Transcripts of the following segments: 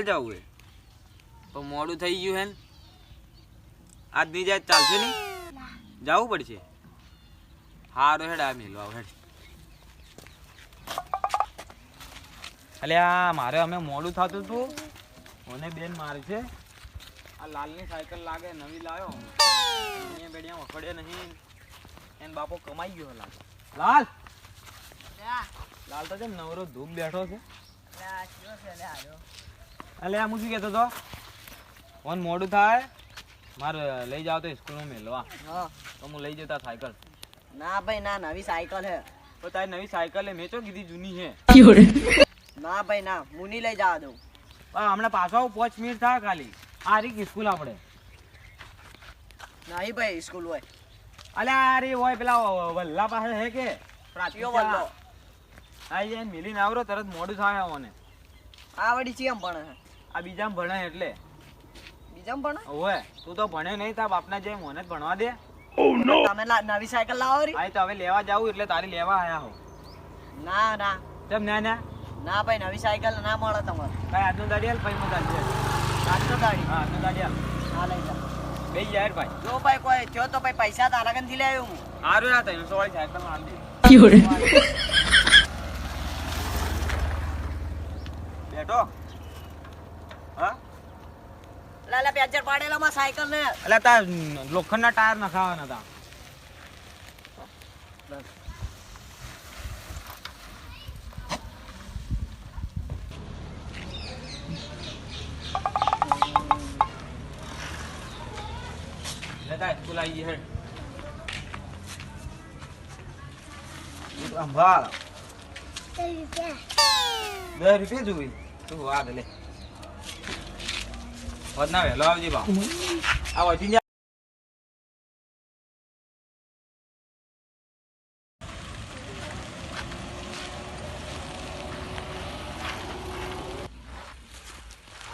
હાલ જવું હે પણ મોડું થઈ ગયું હે આજ નહીં જાય ચાલશે નહીં જવું પડશે હારો હેડ આ મેલો આવ હેડ અલ્યા મારે અમે મોડું થતું હતું મને બેન મારે છે આ લાલની સાયકલ લાગે નવી લાવ્યો અહીંયા બેડિયા વખડે નહીં એને બાપો કમાઈ ગયો લાલ લાલ લાલ તો જેમ નવરો ધૂપ બેઠો છે અલ્યા હું શું કહેતો હતો ફોન મોડું થાય મારે લઈ જાવ તો સ્કૂલમાં મેલવા તો હું લઈ જતા સાયકલ ના ભાઈ ના નવી સાયકલ હે તો તારી નવી સાયકલ હે મેં તો કીધી જૂની છે ના ભાઈ ના હું નહીં લઈ જવા દઉં હમણાં પાછો 5 મિનિટ થાય ખાલી આ રીક સ્કૂલ આપણે નહીં ભાઈ સ્કૂલ હોય અલ્યા અરે હોય પેલા વલ્લા પાસે હે કે પ્રાચીઓ વલ્લો આઈ જાય મિલીને આવરો તરત મોડું થાય મને આ વડી ચીમ ભણે હે આ બીજામાં ભણે એટલે બીજામ ભણે ઓય તું તો ભણે નહીં તાર બાપના જેમ મને જ ભણવા દે તમે નવી સાયકલ લાવો રી આઈ તો હવે લેવા જાવું એટલે તારી લેવા આયા હો ના ના કેમ ના ના ના ભાઈ નવી સાયકલ ના મળે તમારે ભાઈ આજનો દાડિયાલ ભાઈ મત આજે આજનો દાડી હા આજનો દાડિયાલ હા લઈ જા બે યાર ભાઈ જો ભાઈ કોઈ થયો તો ભાઈ પૈસા તારા કનથી લઈ આવ્યો હું હારું ના 300 વાળી સાયકલ માં આલ દે બેઠો હા લાલા પેચર પાડેલા માં સાયકલ ને એટલે તાર લોખંડના ટાયર નખાવાના હતા લેતા સ્કૂલ આવી ગઈ હેડ અંભાળ 10 રૂપિયા જોઈ તું વાત લે વધના વેલો આવજે બા આ વધી જા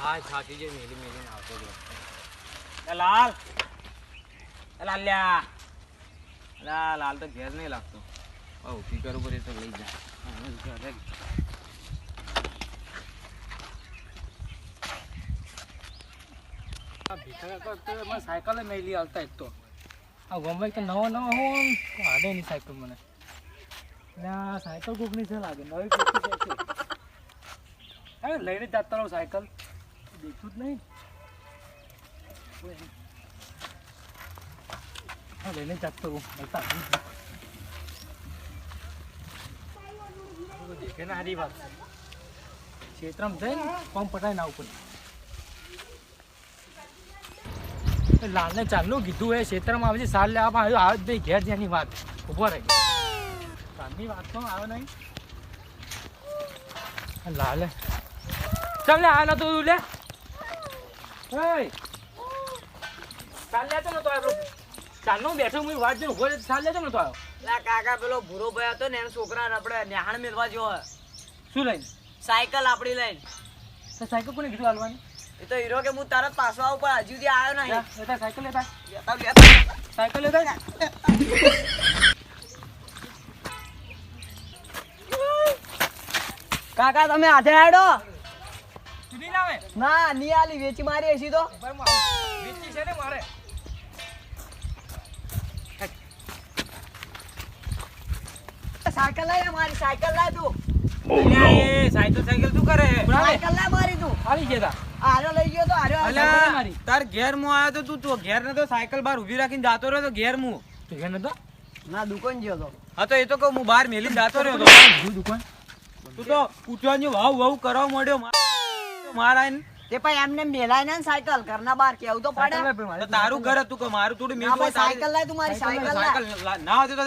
આ છાતી જે મેલી મેલી આવતો જો લાલ લાલ્યા લાલ તો ઘેર નહીં લાગતો ઉભી કરું પડે તો લઈ જા સાયકલ મેલી આવતા એક તો આ ગમે તો નવો નવો હું હાડે નહીં સાયકલ મને સાયકલ કોકની છે લાગે નવી કોકની છે લઈને જતા રહો સાયકલ દેખું જ નહીં લઈને જતો રહું દેખે ને સારી વાત છે ક્ષેત્રમાં જઈને કોમ પટાઈ ના ઉપર લાલને ચાલનું કીધું એ ક્ષેત્રમાં આવે છે સાલ લેવા આવ્યો આવે ભાઈ ઘેર જેની વાત ઉભો રહે ચાલની વાત તો આવે નહીં લાલે ચાલ લે આ નતો લે ચાલ લેતો નતો આવ્યો ચાલનો બેઠો હું વાત જો ઉભો ચાલ લેતો નતો આવ્યો લા કાકા પેલો ભૂરો ભાઈ હતો ને એના છોકરાને આપણે નેહાણ મેલવા જો શું લઈને સાયકલ આપડી લઈને તો સાયકલ કોને કીધું હાલવાની એ તો હીરો કે હું તરત પાછો આવું પણ હજુ સુધી આવ્યો નહીં લેતા સાયકલ લેતા લેતા સાયકલ લેતા કાકા તમે હાથે આડો સુધી ના આવે ના ની આલી વેચી મારી હશી તો વેચી છે ને મારે સાયકલ લાય મારી સાયકલ લાય તું સાયકલ તું કરે સાયકલ લાય મારી તું આવી ગયા આરો લઈ ગયો તો આરો અલ્યા તાર ઘેર મુ આયો તો તું તો ઘેર ને તો સાયકલ બહાર ઊભી રાખીને જાતો રહ્યો તો ઘેર મુ તું ઘેર નતો ના દુકાન ગયો તો હા તો એ તો કહું હું બહાર મેલીને જાતો રહ્યો તો દુકાન તું તો ઉઠવાની વાવ કરવા માંડ્યો મારા તે ભાઈ એમને મેલાય ને સાયકલ ઘરના બહાર કેવું તો પડે તો તારું ઘર હતું કે મારું થોડું ના ભાઈ સાયકલ લાય તું મારી સાયકલ લાય ના હતું તો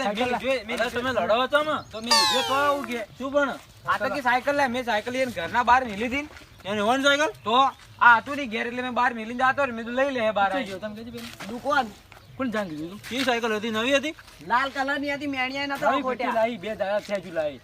તમે લડો છો ને તો મેં લીધો તો આવું કે શું પણ આ તો કે સાયકલ લાય મેં સાયકલ લઈને ઘરના બહાર મેલી હતી એને વન સાયકલ તો આ હતું નહીં ઘેર એટલે મેં બહાર મેલીને જાતો મેં તો લઈ લે બહાર તમે કહેજો બેન દુકાન કોણ જાણ કીધું તું કઈ સાયકલ હતી નવી હતી લાલ કલર ની હતી મેણિયા નતો ખોટ્યા લાઈ 2 દાડા થયા જુલાઈ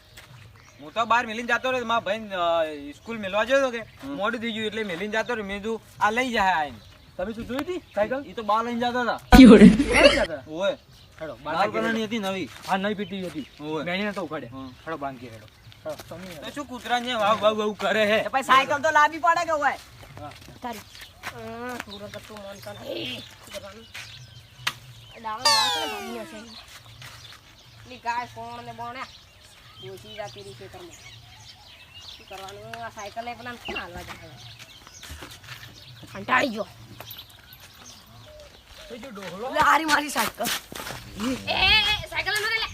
હું તો બહાર મેલીને જાતો રહ્યો મારા ભાઈ સ્કૂલ મેલવા ગયો કે મોડું થઈ ગયું એટલે મેલીને જાતો રહ્યો મેં કીધું આ લઈ જાય આઈને તમે શું જોઈ હતી સાયકલ એ તો બહાર લઈને જતા હતા ઓય હેડો લાલ કલરની હતી નવી આ નવી પીટી હતી ઓય મેણીને તો ઉખાડે હેડો બાંધી હેડો તમે તો શું કૂતરા ને વાવ વાવ વાવ કરે હે ભાઈ સાયકલ તો લાવી પડે કે હોય હા. તારી પૂરો તો તું માનતો નહીં શું કરવાનું ડાવર માણસ ને ભાગી હશે ની ગાય કોણ ને બોણ્યા દોશી જાતી રહી ખેતરમાં શું કરવાનું આ સાયકલ એ પેલા કોણ હાલવા જાય કંટાળી ગયો એ જો ડોહલો લે હારી મારી સાયકલ એ સાયકલ મારે લે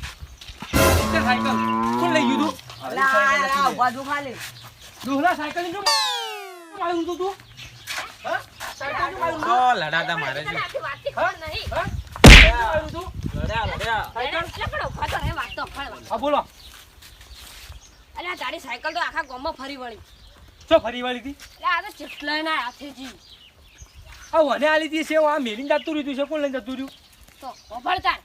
તે સાયકલ કોણ લઈ ગયું તું લે આ બાજુ ખાલી ડોહલા સાયકલ ની જો મારું તું તું હા સાયકલ ની મારું ઓ લડાતા મારે છે આથી વાતથી ખબર નહીં હા મારું તું લડ્યા એટલે પણ ઉભા તો રે વાત તો ફળ હા બોલો અલ્યા તારી સાયકલ તો આખા ગામમાં ફરી વળી ચો ફરી વાળી હતી એટલે આ તો ચેટલાય ના હાથેજી આ વને આલી હતી સેવ આ મેલીને જતું રહ્યું છે કોણ લઈને જતું રહ્યું તો ઓફળતા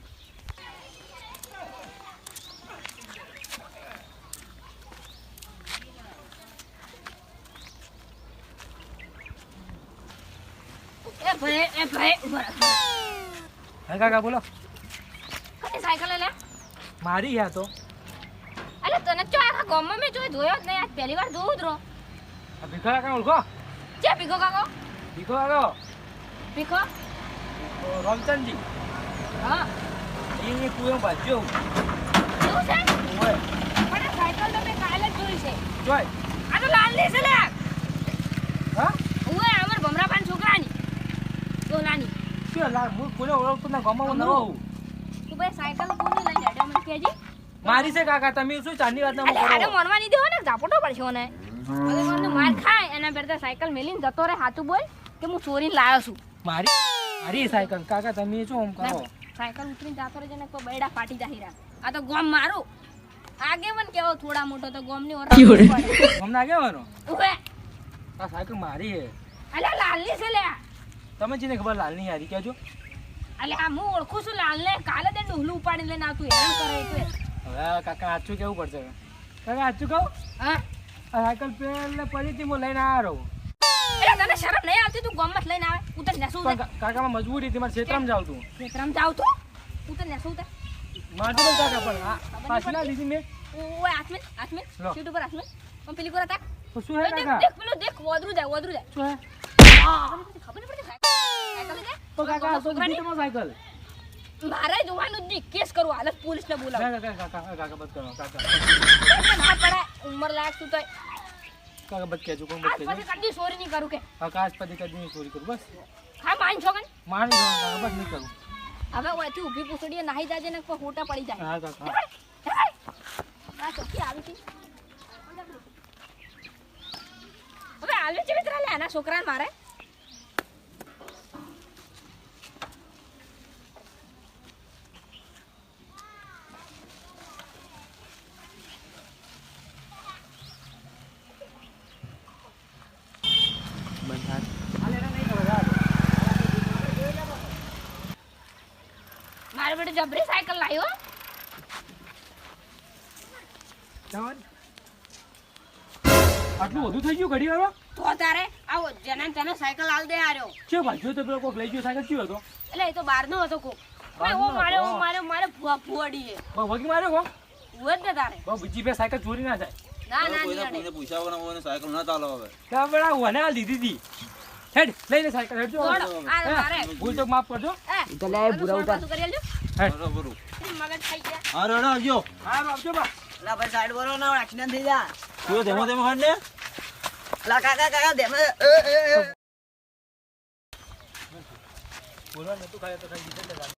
એ ભાઈ ઉભા રાખ. હા કાકા બોલો કઈ સાયકલ લે મારી યા તો અલે તને તો આખા ગામમાં મેં જોયો જ નહીં આજ પહેલી વાર જોઉં જ રો આ ભીખા કાકા ઓળખો ચે પીકો કાકો ભીખો કાકા પીકો રામચંદજી હા એ કુયો બાજ્યો શું છે ઓય પણ આ સાયકલ તો મેં કાલે જ જોઈ છે જોય આ તો લાલ ની છે લે હા ઓય અમાર ભમરાપાન છોકરાની ડોલાની શું લા હું કોને ઓળખતો ના ગામમાં નવો હું તું ભાઈ સાયકલ કોની લઈને હેડે મને કહેજી મારી છે કાકા તમે શું ચાંદની વાતના અલે આને કરો મરવા નહીં દેવો ને ઝાપટો પડશે ને હવે મને માર ખાય એના કરતા સાયકલ મેલીને જતો રહે હાથું બોલ કે હું ચોરીને લાવ્યો છું મારી સાયકલ કાકા તમે શું આમ કરો સાયકલ ઉતરીને જતો રહે ને કોઈ બૈડા ફાટી જાહી આ તો ગોમ મારું આગે મને કેવો થોડા મોટો તો ગોમની ઓર પડે હમણાં આગેવાનો ઉભે આ સાયકલ મારી હે અલે લાલની છે લે તમે જેને ખબર લાલની યારી કહેજો અલે આ હું ઓળખું છું લાલને કાલે તે ડોહલું ઉપાડીને લઈને આવતું હેરાન કરે એટલે હવે કાકા આચું કેવું પડશે કાકા આચું કહું હા આ સાયકલ પહેલે ફરીથી હું લઈને આવ્યો રહું એટલે તને શરમ નહીં આવતી તું ગોમમાં જ લઈને આવે ઉતર ને શું પણ કાકામાં મજબૂરી હતી મારે ક્ષેત્રમાં જાવ તું ખેતરામ જાવ તું ઉતર ને શું ઉતર મારતો પણ કાકા પણ આ પાછી ના લીધી મેં ઓય આસમે લો. સીટ ઉપર આસમે પણ પેલી કોરા તાક તો શું હે દેખ કાકા દેખ પેલું દેખ વોદરું જાય શું હે ખબર નહીં પડતી સાયકલ લે તો કાકા આ તો છોકરાની તમારો સાયકલ મારે જોવાનું જ નહીં કેસ કરું હાલત પોલીસને બોલાવ ના કાકા બધ કરો કાકા ના પડે ઉંમર લાયક તું તો કાકા બધ કહેજો કોણ આજ બધ કહેજો પછી કદી ચોરી નહીં કરું કે આકાશ પતિ કદી ચોરી કરું બસ હા માન છો કન માની જાઓ કાકા બસ નહીં કરું હવે ઓયથી ઊભી પૂછડીએ નાહી જાજે ને કોઈ હોટા પડી જાય હા કાકા આ ચોકી આવી છે હવે આવી છે મિત્ર લે આના છોકરાને મારે મારે બેટે જબરી સાયકલ લાવ્યો આટલું બધું થઈ ગયું ઘડી વાળો તો તારે આવો જેને તેને સાયકલ આલ દે આર્યો છે ભાગ્યો તો પેલો કોક લઈ ગયો સાયકલ ચિયો હતો એટલે એ તો બહારનો હતો કોક બહારનો ઓ હતો? મારે ફુવાડી હે વગી માર્યો કો ઉવે જ ને તારે બીજી બે સાયકલ ચોરી ના જાય ના ના કોઈને નહીં પૂછાવવાના હોય ને સાયકલ ના ચાલો હવે ત્યાં પેલા વને આ લીધી હતી હેડ લઈને સાયકલ હેડ જો દોડો આ મારે ભૂલ તો માફ કરજો એ તો લે બુરા ઉતાર પાછું કરી આલજો બરોબર મગજ ખાઈ ગયા હા રેડો આવજો હા આપજો બા લા ભાઈ સાઈડ વરો ના એક્સિડન્ટ થઈ જા તું ધેમો ધેમો ખાડ ને લા કાકા દેમે બોલવા નતું ખાય તો ખાઈ દીધું